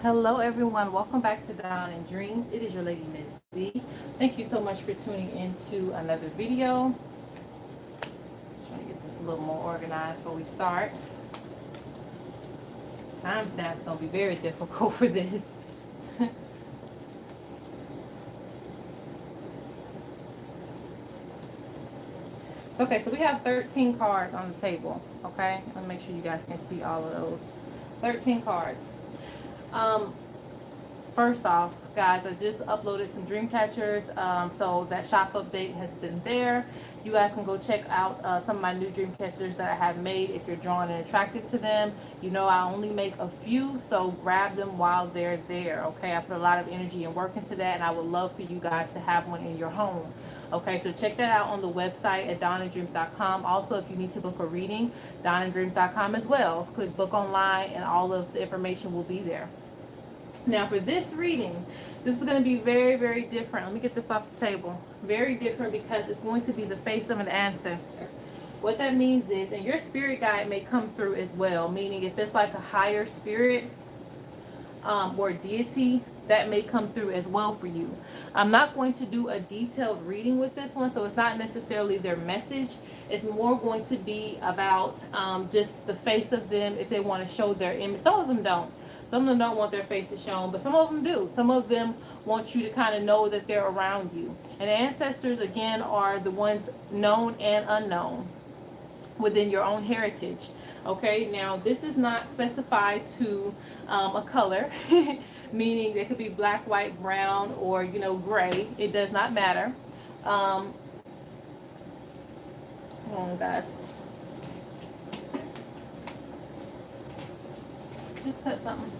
Hello everyone, welcome back to Down in Dreams. It is your lady Miss Z. Thank you so much for tuning into another video. Trying to get this a little more organized before we start. Timestamp's going to be very difficult for this. Okay, so we have 13 cards on the table. Okay, let me make sure you guys can see all of those. 13 cards. First off, guys, I just uploaded some Dreamcatchers, so that shop update has been there. You guys can go check out some of my new Dreamcatchers that I have made if you're drawn and attracted to them. You know, I only make a few, so grab them while they're there, okay? I put a lot of energy and work into that, and I would love for you guys to have one in your home. Okay, so check that out on the website at dawninddreams.com. Also, if you need to book a reading, dawninddreams.com as well. Click book online, and all of the information will be there. Now for this reading, this is going to be very, very different. Let me get this off the table. Very different because it's going to be the face of an ancestor. What that means is, and your spirit guide may come through as well, meaning if it's like a higher spirit or deity, that may come through as well for you. I'm not going to do a detailed reading with this one, so it's not necessarily their message. It's more going to be about just the face of them if they want to show their image. Some of them don't. Some of them don't want their faces shown, but some of them do. Some of them want you to kind of know that they're around you. And ancestors, again, are the ones known and unknown within your own heritage. Okay, now this is not specified to a color, meaning they could be black, white, brown, or, you know, gray. It does not matter. Hold on, guys. Just cut something.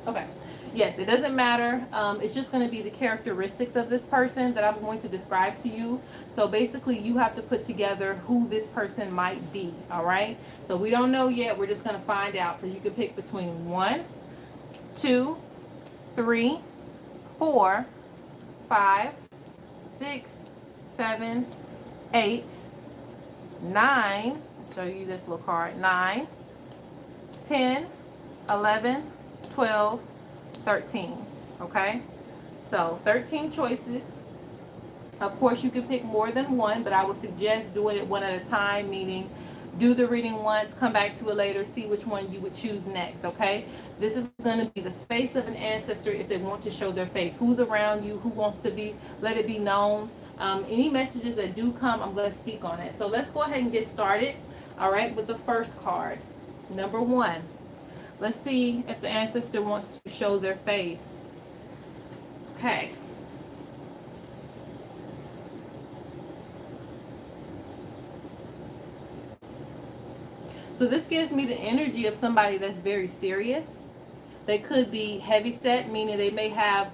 Okay. Yes, it doesn't matter. It's just going to be the characteristics of this person that I'm going to describe to you. So basically, you have to put together who this person might be. All right. So we don't know yet. We're just going to find out. So you can pick between 1, 2, 3, 4, 5, 6, 7, 8, 9. I'll show you this little card. 9, 10, 11, 12, 13. Okay, so 13 choices. Of course, you can pick more than one, but I would suggest doing it one at a time, meaning do the reading once, come back to it later, see which one you would choose next. Okay, this is going to be the face of an ancestor if they want to show their face. Who's around you? Who wants to be, let it be known. Any messages that do come, I'm going to speak on it. So let's go ahead and get started. All right, with the first card, number 1. Let's see if the ancestor wants to show their face. Okay. So this gives me the energy of somebody that's very serious. They could be heavy set, meaning they may have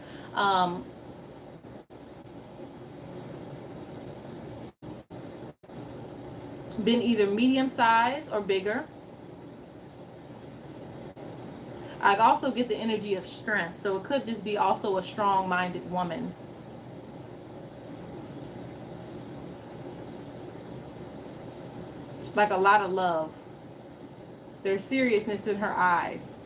been either medium size or bigger. I also get the energy of strength, so it could just be also a strong-minded woman. Like a lot of love. There's seriousness in her eyes.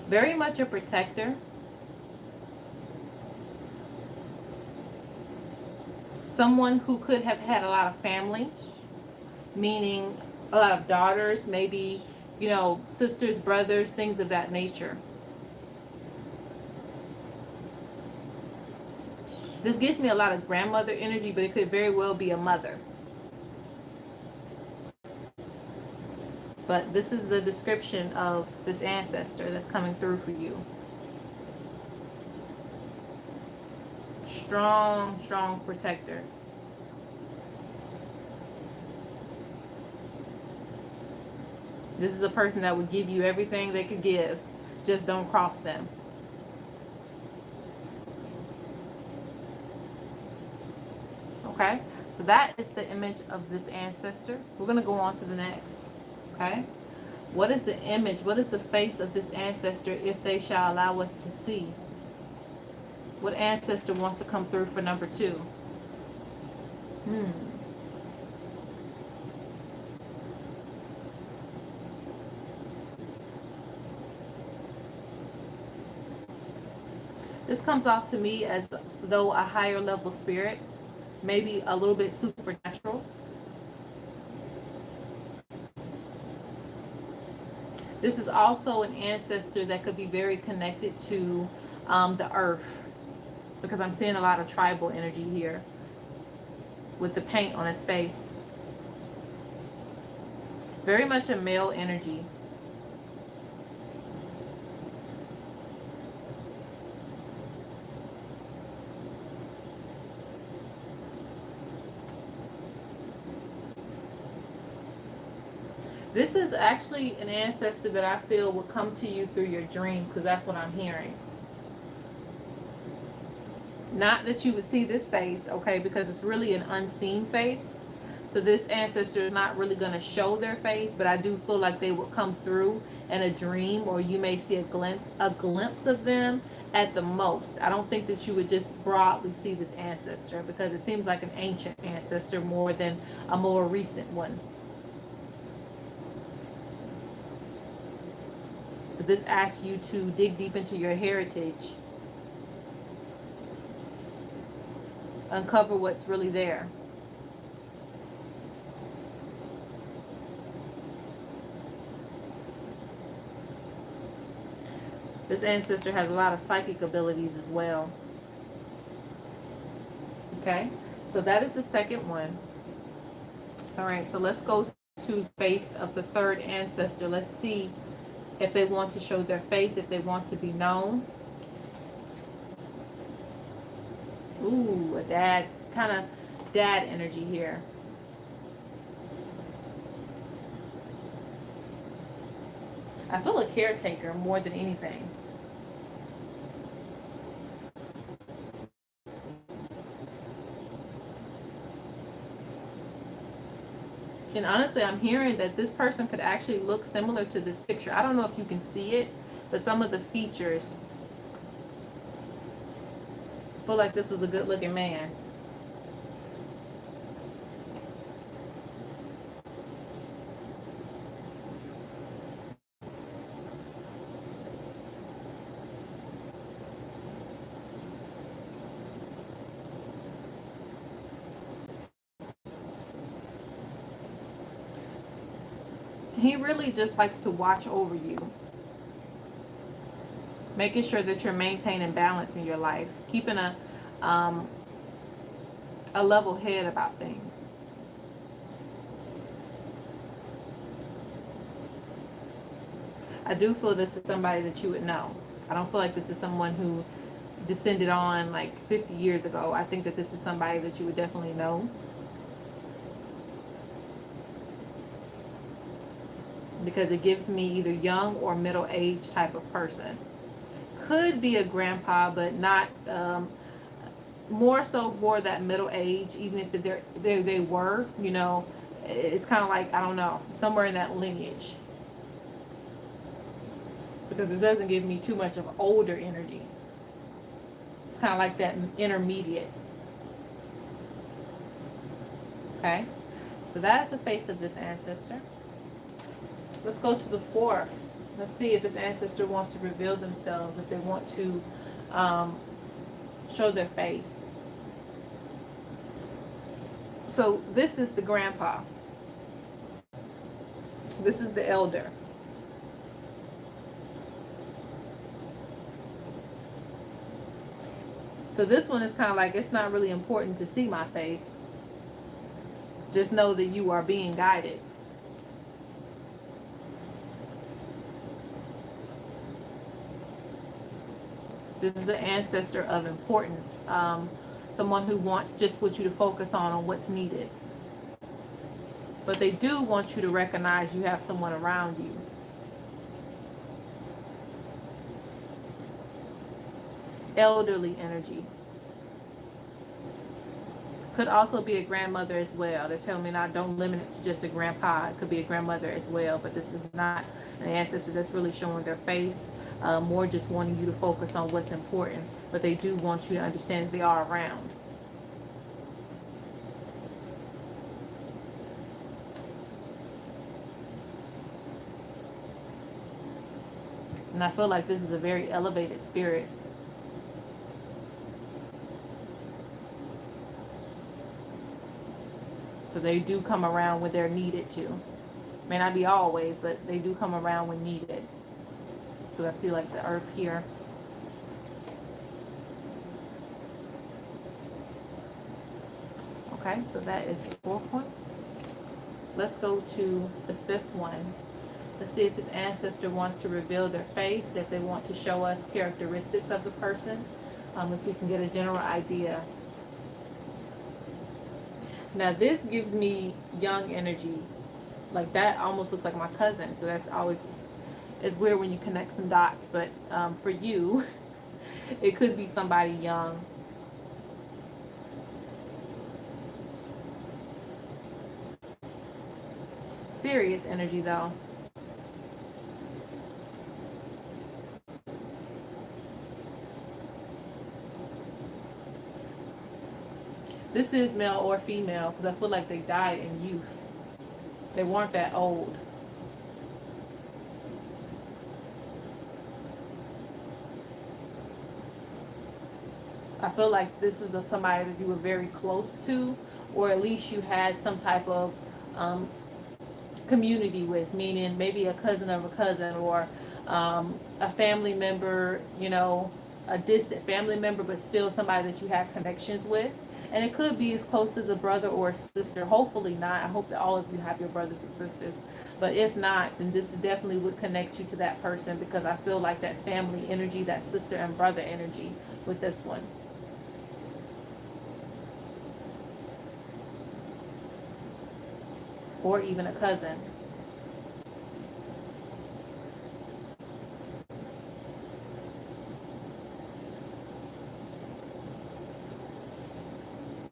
Very much a protector. Someone who could have had a lot of family, meaning a lot of daughters, maybe, you know, sisters, brothers, things of that nature. This gives me a lot of grandmother energy, but it could very well be a mother. But this is the description of this ancestor that's coming through for you. Strong, strong protector. This is a person that would give you everything they could give. Just don't cross them. Okay, so that is the image of this ancestor. We're going to go on to the next. Okay, what is the image? What is the face of this ancestor if they shall allow us to see? What ancestor wants to come through for number 2? Hmm. This comes off to me as though a higher level spirit, maybe a little bit supernatural. This is also an ancestor that could be very connected to the earth, because I'm seeing a lot of tribal energy here with the paint on his face. Very much a male energy. This is actually an ancestor that I feel will come to you through your dreams, because that's what I'm hearing. Not that you would see this face, okay, because it's really an unseen face. So this ancestor is not really going to show their face, but I do feel like they will come through in a dream, or you may see a glimpse of them at the most. I don't think that you would just broadly see this ancestor, because it seems like an ancient ancestor more than a more recent one. But this asks you to dig deep into your heritage, uncover what's really there. This ancestor has a lot of psychic abilities as well. Okay, so that is the second one. All right, so let's go to the face of the third ancestor. Let's see if they want to show their face, if they want to be known. Ooh, a dad, kind of dad energy here. I feel a caretaker more than anything. And honestly, I'm hearing that this person could actually look similar to this picture. I don't know if you can see it, but some of the features feel like this was a good looking man. He really just likes to watch over you, making sure that you're maintaining balance in your life, keeping a level head about things. I do feel this is somebody that you would know. I don't feel like this is someone who descended on like 50 years ago. I think that this is somebody that you would definitely know, because it gives me either young or middle age type of person. Could be a grandpa, but not more so more that middle age. Even if they were, you know, it's kind of like, I don't know, somewhere in that lineage, because it doesn't give me too much of older energy. It's kind of like that intermediate. Okay, so that's the face of this ancestor. Let's go to the fourth. Let's see if this ancestor wants to reveal themselves, if they want to show their face. So this is the grandpa. This is the elder. So this one is kind of like, it's not really important to see my face. Just know that you are being guided. This is the ancestor of importance. Someone who wants just what you to focus on what's needed. But they do want you to recognize you have someone around you. Elderly energy. Could also be a grandmother as well. They're telling me not, don't limit it to just a grandpa. It could be a grandmother as well, but this is not an ancestor that's really showing their face. More just wanting you to focus on what's important, but they do want you to understand that they are around. And I feel like this is a very elevated spirit. So they do come around when they're needed to. May not be always, but they do come around when needed. Because I see like the earth here. Okay, so that is the fourth one. Let's go to the fifth one. Let's see if this ancestor wants to reveal their face, if they want to show us characteristics of the person, if we can get a general idea. Now this gives me young energy. Like that almost looks like my cousin. So that's always, it's weird when you connect some dots, but for you, it could be somebody young. Serious energy though. This is male or female because I feel like they died in youth. They weren't that old. I feel like this is somebody that you were very close to, or at least you had some type of community with, meaning maybe a cousin of a cousin, or a family member, you know, a distant family member, but still somebody that you have connections with. And it could be as close as a brother or a sister. Hopefully not. I hope that all of you have your brothers and sisters. But if not, then this definitely would connect you to that person, because I feel like that family energy, that sister and brother energy with this one. Or even a cousin.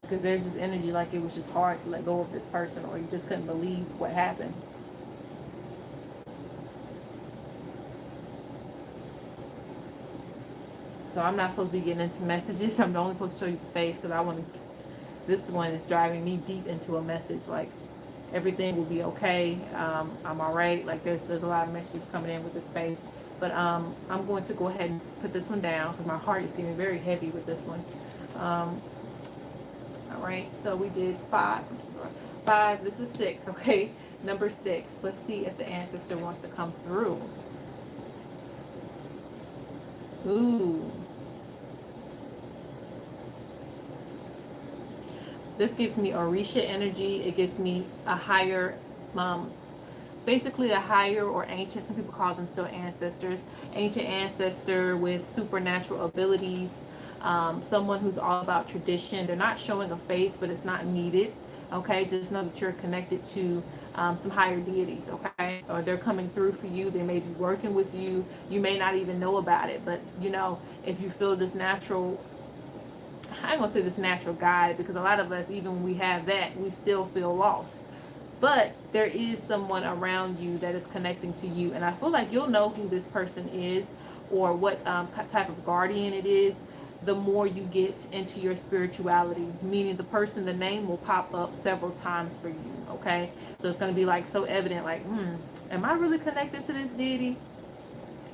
Because there's this energy like it was just hard to let go of this person, or you just couldn't believe what happened. So I'm not supposed to be getting into messages. I'm only supposed to show you the face because I want to. This one is driving me deep into a message like everything will be okay. I'm all right. Like there's a lot of messages coming in with this face. But I'm going to go ahead and put this one down because my heart is getting very heavy with this one. All right, so we did five. This is 6, okay? Number 6. Let's see if the ancestor wants to come through. Ooh. This gives me Orisha energy. It gives me a higher, basically a higher or ancient, some people call them still ancestors, ancient ancestor with supernatural abilities. Someone who's all about tradition. They're not showing a face, but it's not needed. Okay, just know that you're connected to some higher deities. Okay, or they're coming through for you. They may be working with you. You may not even know about it, but you know, if you feel this natural, I ain't gonna say this natural guide, because a lot of us, even when we have that, we still feel lost. But there is someone around you that is connecting to you, and I feel like you'll know who this person is, or what type of guardian it is, the more you get into your spirituality, meaning the person, the name will pop up several times for you. Okay, so it's going to be like so evident, like, am I really connected to this deity?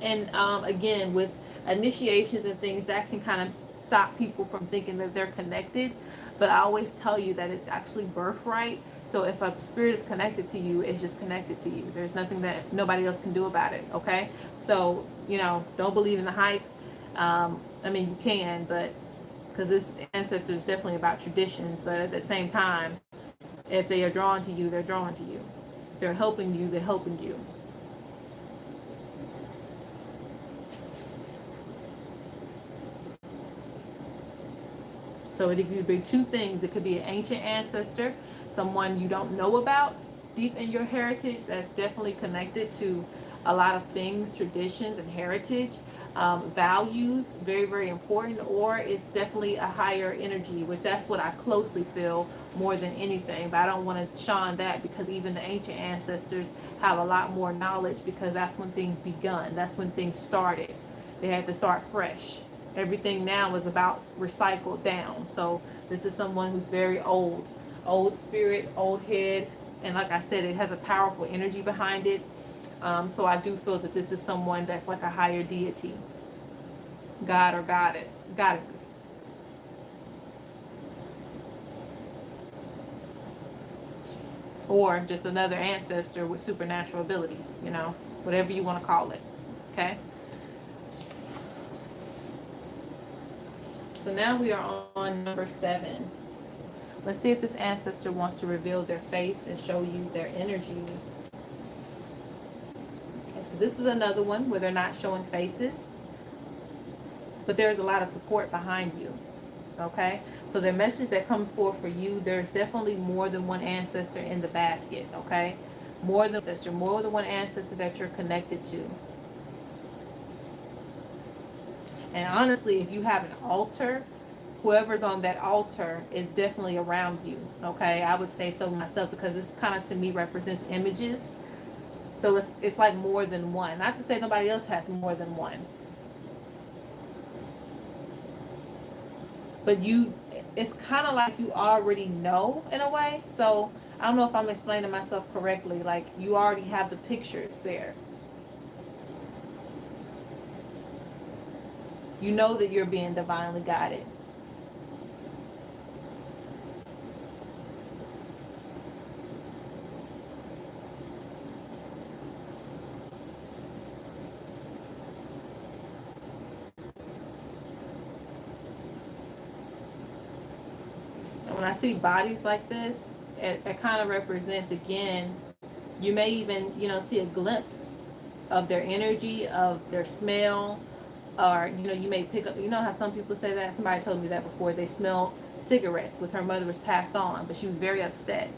And again, with initiations and things, that can kind of stop people from thinking that they're connected. But I always tell you that it's actually birthright. So if a spirit is connected to you, it's just connected to you. There's nothing that nobody else can do about it. Okay, so you know, don't believe in the hype. I mean, you can, but because this ancestor is definitely about traditions, but at the same time, if they are drawn to you, they're drawn to you. If they're helping you, they're helping you. So it could be 2 things. It could be an ancient ancestor, someone you don't know about, deep in your heritage, that's definitely connected to a lot of things, traditions and heritage. Values, very, very important, or it's definitely a higher energy, which that's what I closely feel more than anything. But I don't want to shun that, because even the ancient ancestors have a lot more knowledge, because that's when things begun. That's when things started. They had to start fresh. Everything now is about recycled down. So this is someone who's very old spirit, old head. And like I said, it has a powerful energy behind it. So I do feel that this is someone that's like a higher deity, god or goddesses. Or just another ancestor with supernatural abilities, you know, whatever you want to call it. Okay. So now we are on number 7. Let's see if this ancestor wants to reveal their face and show you their energy. Okay, so this is another one where they're not showing faces, but there's a lot of support behind you. Okay, so the message that comes forth for you, there's definitely more than one ancestor in the basket. Okay, more than one ancestor that you're connected to. And honestly, if you have an altar, whoever's on that altar is definitely around you. Okay, I would say so myself, because this kind of to me represents images. So it's like more than one. Not to say nobody else has more than one, but it's kind of like you already know in a way. So I don't know if I'm explaining myself correctly. Like you already have the pictures there. You know that you're being divinely guided. And when I see bodies like this, it kind of represents, again, you may even, see a glimpse of their energy, of their smell, or, you may pick up, how some people say that? Somebody told me that before. They smell cigarettes with her mother was passed on, but she was very upset.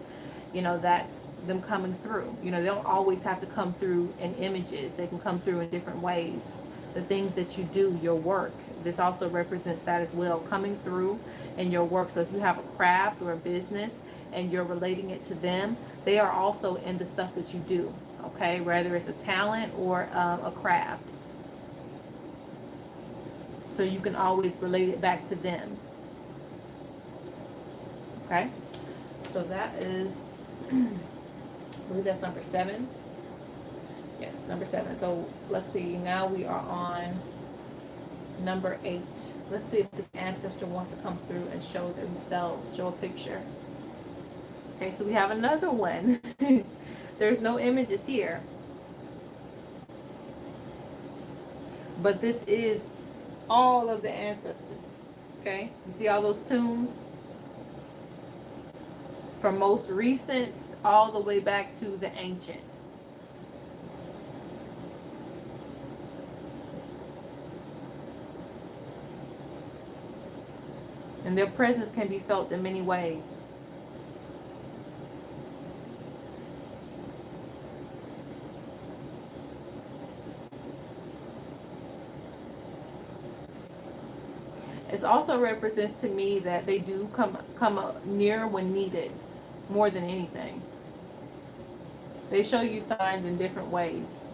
That's them coming through. They don't always have to come through in images. They can come through in different ways. The things that you do, your work, this also represents that as well, coming through in your work. So if you have a craft or a business and you're relating it to them, they are also in the stuff that you do, okay? Whether it's a talent or a craft. So you can always relate it back to them, okay? So that is, I believe that's number 7. Yes, number 7. So let's see, now we are on number 8. Let's see if this ancestor wants to come through and show themselves, show a picture. Okay, so we have another one. There's no images here, but this is all of the ancestors. Okay, you see all those tombs? From most recent all the way back to the ancient. And their presence can be felt in many ways. It also represents to me that they do come up near when needed, more than anything. They show you signs in different ways.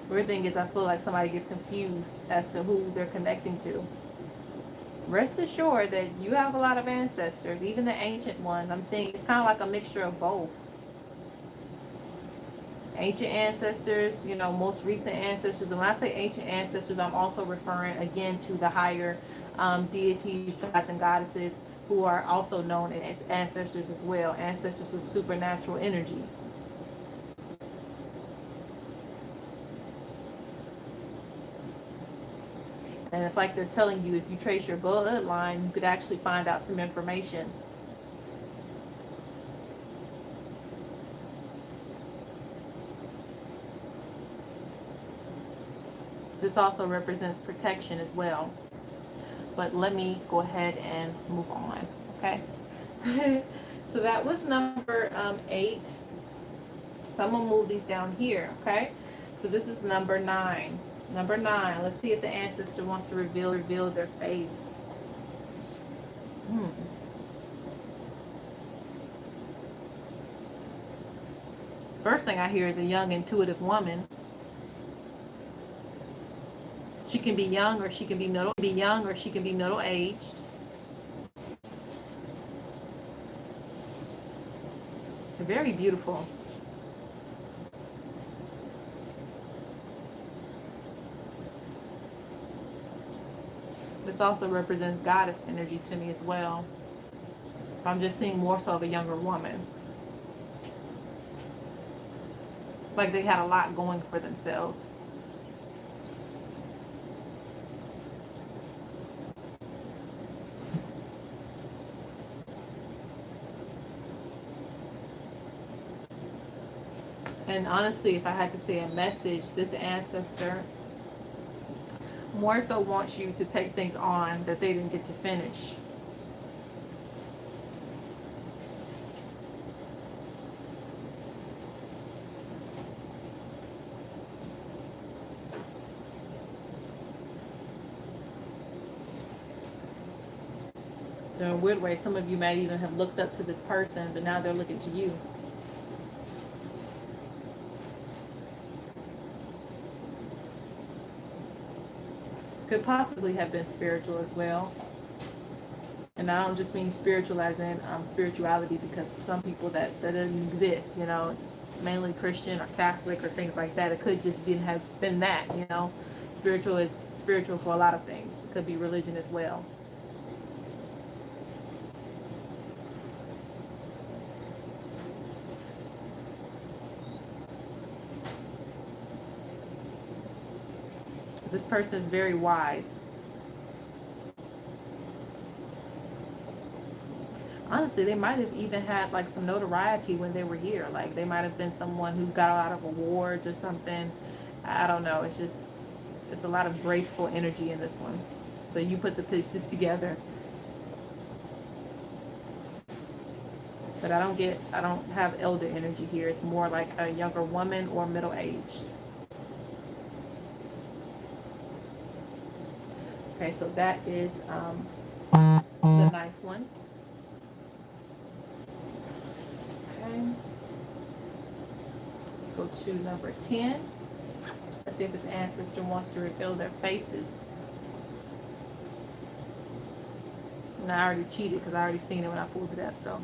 Weird thing is, I feel like somebody gets confused as to who they're connecting to. Rest assured that you have a lot of ancestors, even the ancient ones. I'm seeing it's kind of like a mixture of both. Ancient ancestors, most recent ancestors. And when I say ancient ancestors, I'm also referring again to the higher deities, gods and goddesses, who are also known as ancestors as well. Ancestors with supernatural energy. And it's like they're telling you, if you trace your bloodline, you could actually find out some information. This also represents protection as well. But let me go ahead and move on, okay? So that was number 8. So I'm going to move these down here, okay? So this is number 9. Number 9, let's see if the ancestor wants to reveal their face. First thing I hear is a young, intuitive woman. She can be young or she can be middle aged. Very beautiful. This also represents goddess energy to me as well. I'm just seeing more so of a younger woman. Like they had a lot going for themselves. And honestly, if I had to say a message, this ancestor more so wants you to take things on that they didn't get to finish. So in a weird way, some of you might even have looked up to this person, but now they're looking to you. Could possibly have been spiritual as well. And I don't just mean spiritual as in spirituality, because for some people that doesn't exist, you know, it's mainly Christian or Catholic or things like that. It could just have been that, you know. Spiritual is spiritual for a lot of things. It could be religion as well. This person is very wise. Honestly, they might have even had like some notoriety when they were here. Like they might have been someone who got a lot of awards or something. I don't know. It's a lot of graceful energy in this one. So you put the pieces together. But I don't have elder energy here. It's more like a younger woman or middle-aged. Okay, so that is the ninth one. Okay. Let's go to number 10. Let's see if this ancestor wants to reveal their faces. And I already cheated because I already seen it when I pulled it up, so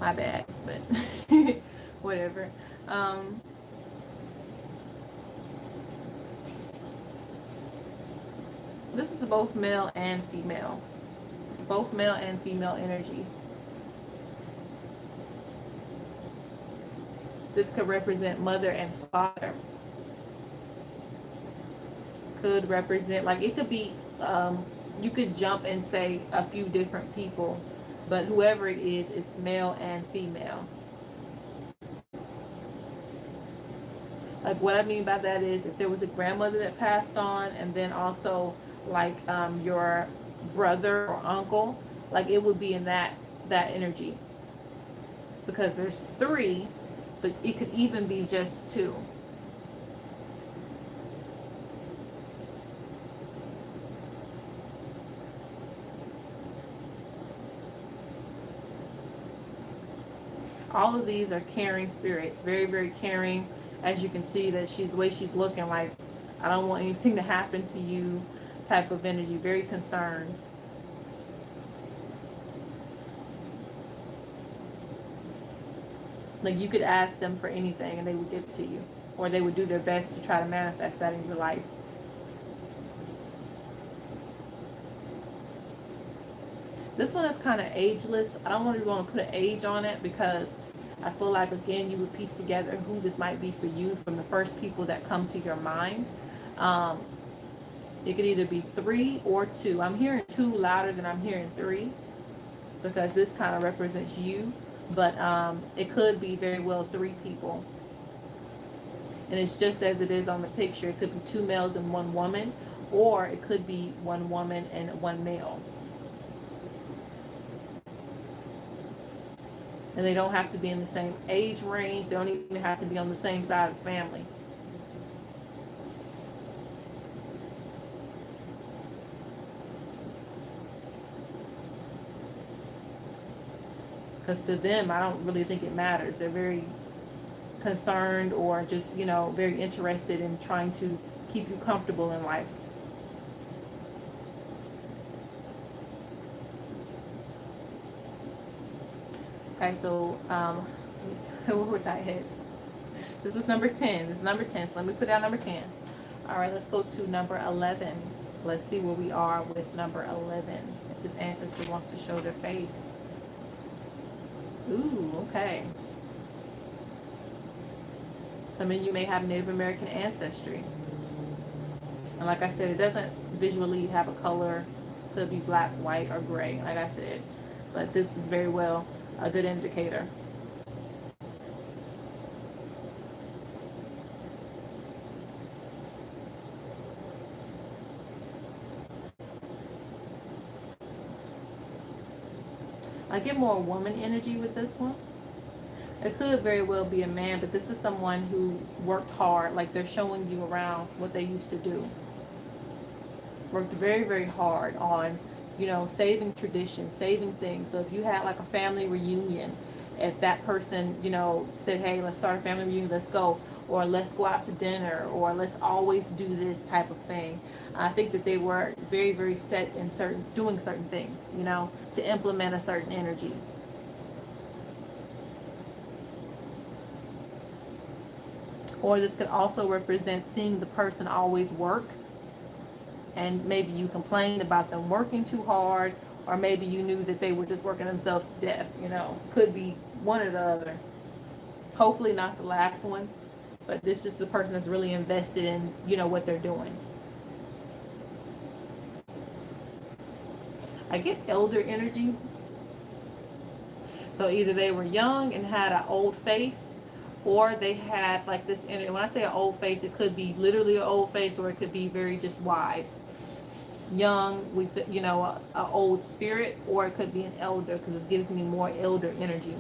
my bad, but whatever. This is both male and female. Both male and female energies. This could represent mother and father. Could represent, like it could be, you could jump and say a few different people, but whoever it is, it's male and female. Like what I mean by that is if there was a grandmother that passed on, and then also like your brother or uncle, like it would be in that energy, because there's 3, but it could even be just 2. All of these are caring spirits, very, very caring. As you can see that the way she's looking, like I don't want anything to happen to you type of energy, very concerned. Like you could ask them for anything and they would give it to you, or they would do their best to try to manifest that in your life. This one is kind of ageless. I don't really want to put an age on it because I feel like, again, you would piece together who this might be for you from the first people that come to your mind. It could either be 3 or 2. I'm hearing 2 louder than I'm hearing 3 because this kind of represents you. But it could be very well 3 people. And it's just as it is on the picture. It could be 2 males and 1 woman, or it could be 1 woman and 1 male. And they don't have to be in the same age range. They don't even have to be on the same side of the family. Because to them, I don't really think it matters. They're very concerned or just, very interested in trying to keep you comfortable in life. Okay, so where was I at? This was number 10. This is number 10. So let me put down number 10. All right, let's go to number 11. Let's see where we are with number 11. If this ancestor wants to show their face. Ooh, okay. Some of you may have Native American ancestry. And like I said, it doesn't visually have a color. Could be black, white, or gray, like I said. But this is very well a good indicator. I get more woman energy with this one. It could very well be a man, but this is someone who worked hard, like they're showing you around what they used to do. Worked very, very hard on, saving tradition, saving things. So if you had like a family reunion, if that person, said, hey, let's start a family reunion, let's go, or let's go out to dinner, or let's always do this type of thing. I think that they were very, very set in doing certain things, to implement a certain energy. Or this could also represent seeing the person always work, and maybe you complained about them working too hard, or maybe you knew that they were just working themselves to death, could be one or the other. Hopefully not the last one, but this is the person that's really invested in, what they're doing. I get elder energy. So either they were young and had an old face, or they had like this energy. When I say an old face, it could be literally an old face, or it could be very just wise. Young with, an old spirit, or it could be an elder, because it gives me more elder energy.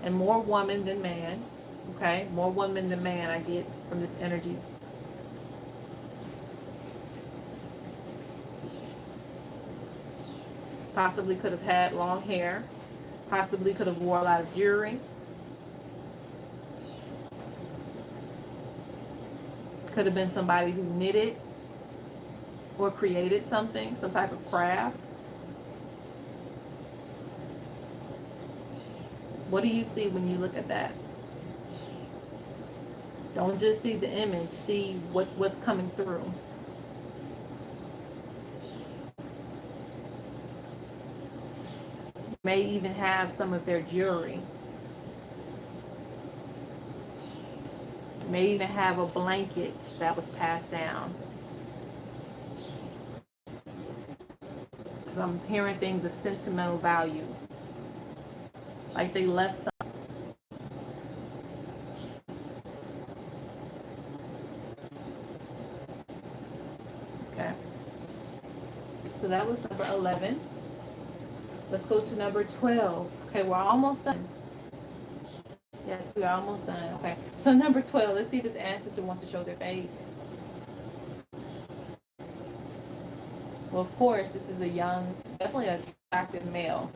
And more woman than man. Okay, more woman than man I get from this energy. Possibly could have had long hair. Possibly could have wore a lot of jewelry. Could have been somebody who knitted or created something, some type of craft. What do you see when you look at that? Don't just see the image, see what's coming through. May even have some of their jewelry. May even have a blanket that was passed down. Because I'm hearing things of sentimental value. Like they left something. Okay. So that was number 11. Let's go to number 12. Okay, we're almost done. Yes, we are almost done. Okay, so number 12, let's see if this ancestor wants to show their face. Well, of course, this is a young, definitely attractive male.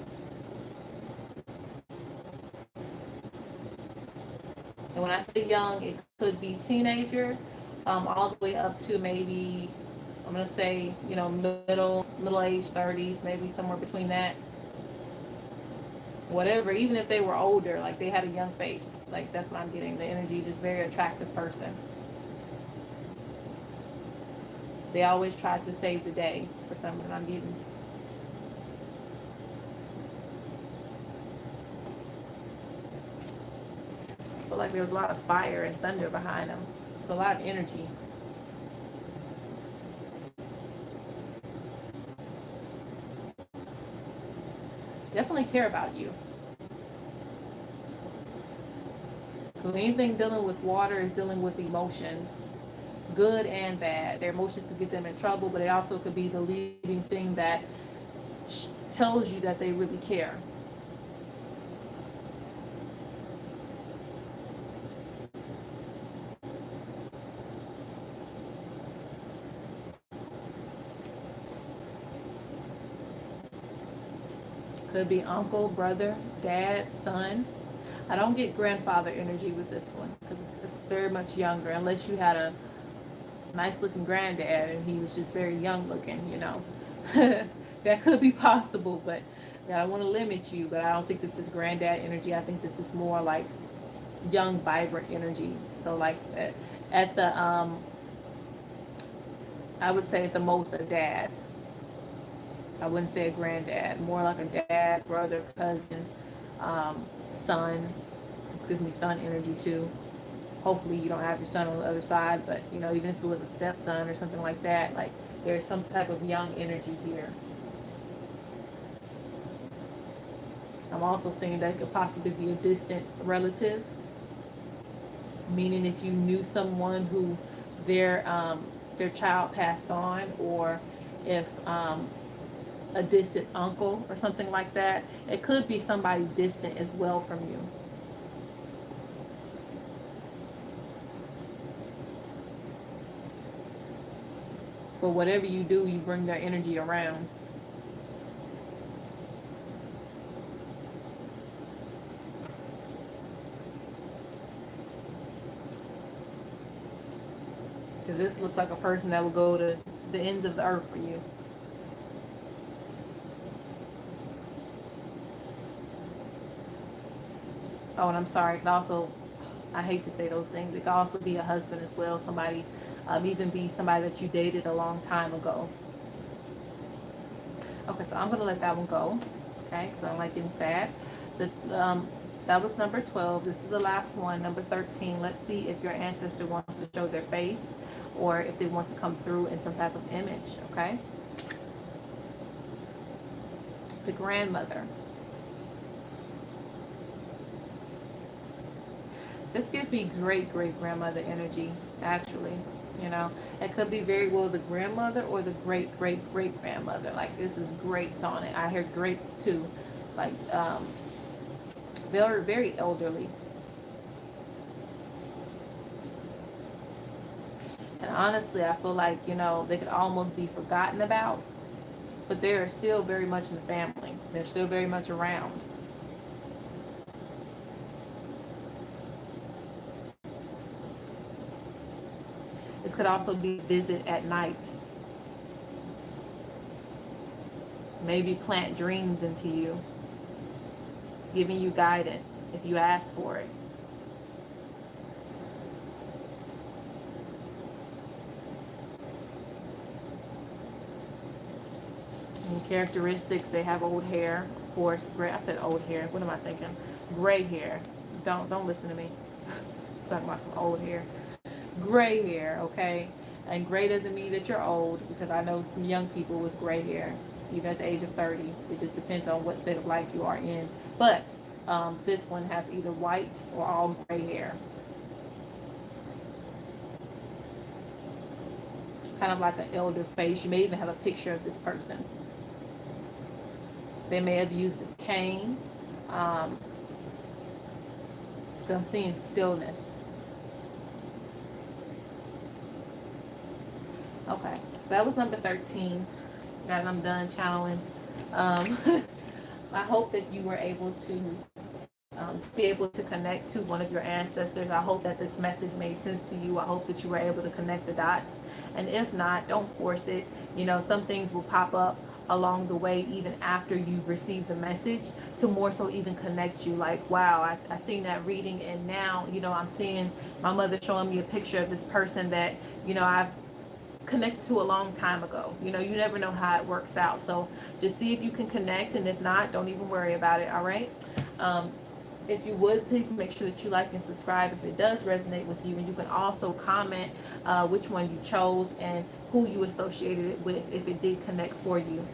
And when I say young, it could be teenager, all the way up to maybe, I'm going to say, middle age 30s, maybe somewhere between that. Whatever, even if they were older, like they had a young face, like that's what I'm getting, the energy, just very attractive person. They always try to save the day for something I'm getting. I feel like there was a lot of fire and thunder behind them, so a lot of energy. Definitely care about you. So anything dealing with water is dealing with emotions, good and bad. Their emotions could get them in trouble, but it also could be the leading thing that tells you that they really care. Could be uncle, brother, dad, son. I don't get grandfather energy with this one because it's very much younger, unless you had a nice looking granddad and he was just very young looking, That could be possible, but Yeah, I don't want to limit you, but I don't think this is granddad energy. I think this is more like young, vibrant energy. So like at the I would say at the most a dad. I wouldn't say a granddad. More like a dad, brother, cousin, son. It gives me son energy too. Hopefully you don't have your son on the other side, but you know, even if it was a stepson or something like that, like there's some type of young energy here. I'm also saying that it could possibly be a distant relative, meaning if you knew someone who their child passed on, or if a distant uncle or something like that, it could be somebody distant as well from you. But whatever you do, you bring their energy around. Because this looks like a person that would go to the ends of the earth for you. Oh, and I'm sorry. It could also, I hate to say those things. It could also be a husband as well. Somebody, even be somebody that you dated a long time ago. Okay, so I'm gonna let that one go. Okay, because I don't like getting sad. The that was number 12. This is the last one, number 13. Let's see if your ancestor wants to show their face, or if they want to come through in some type of image. Okay. The grandmother. This gives me great grandmother energy, actually. You know, it could be very well the grandmother or the great grandmother. Like, this is greats on it. I hear greats too. Like, very elderly. And honestly, I feel like, you know, they could almost be forgotten about, but they are still very much in the family. They're still very much around. This could also be a visit at night. Maybe plant dreams into you, giving you guidance if you ask for it. And characteristics, they have old hair, of course. Gray. I said old hair. What am I thinking? Gray hair. Don't listen to me. I'm talking about some old hair. Gray hair, okay? And gray doesn't mean that you're old, because I know some young people with gray hair, even at the age of 30. It just depends on what state of life you are in. But this one has either white or all gray hair. Kind of like an elder face. You may even have a picture of this person. They may have used a cane. So I'm seeing stillness. Okay, so that was number 13. Guys, I'm done channeling. I hope that you were able to be able to connect to one of your ancestors. I hope that this message made sense to you. I hope that you were able to connect the dots. And if not, don't force it. You know, some things will pop up along the way, even after you've received the message, to more so even connect you. Like, wow, I seen that reading, and now, you know, I'm seeing my mother showing me a picture of this person that, you know, I've connected to a long time ago. You know, you never know how it works out. So just see if you can connect, and if not, don't even worry about it. All right. If you would, please make sure that you like and subscribe if it does resonate with you. And you can also comment which one you chose and who you associated it with if it did connect for you.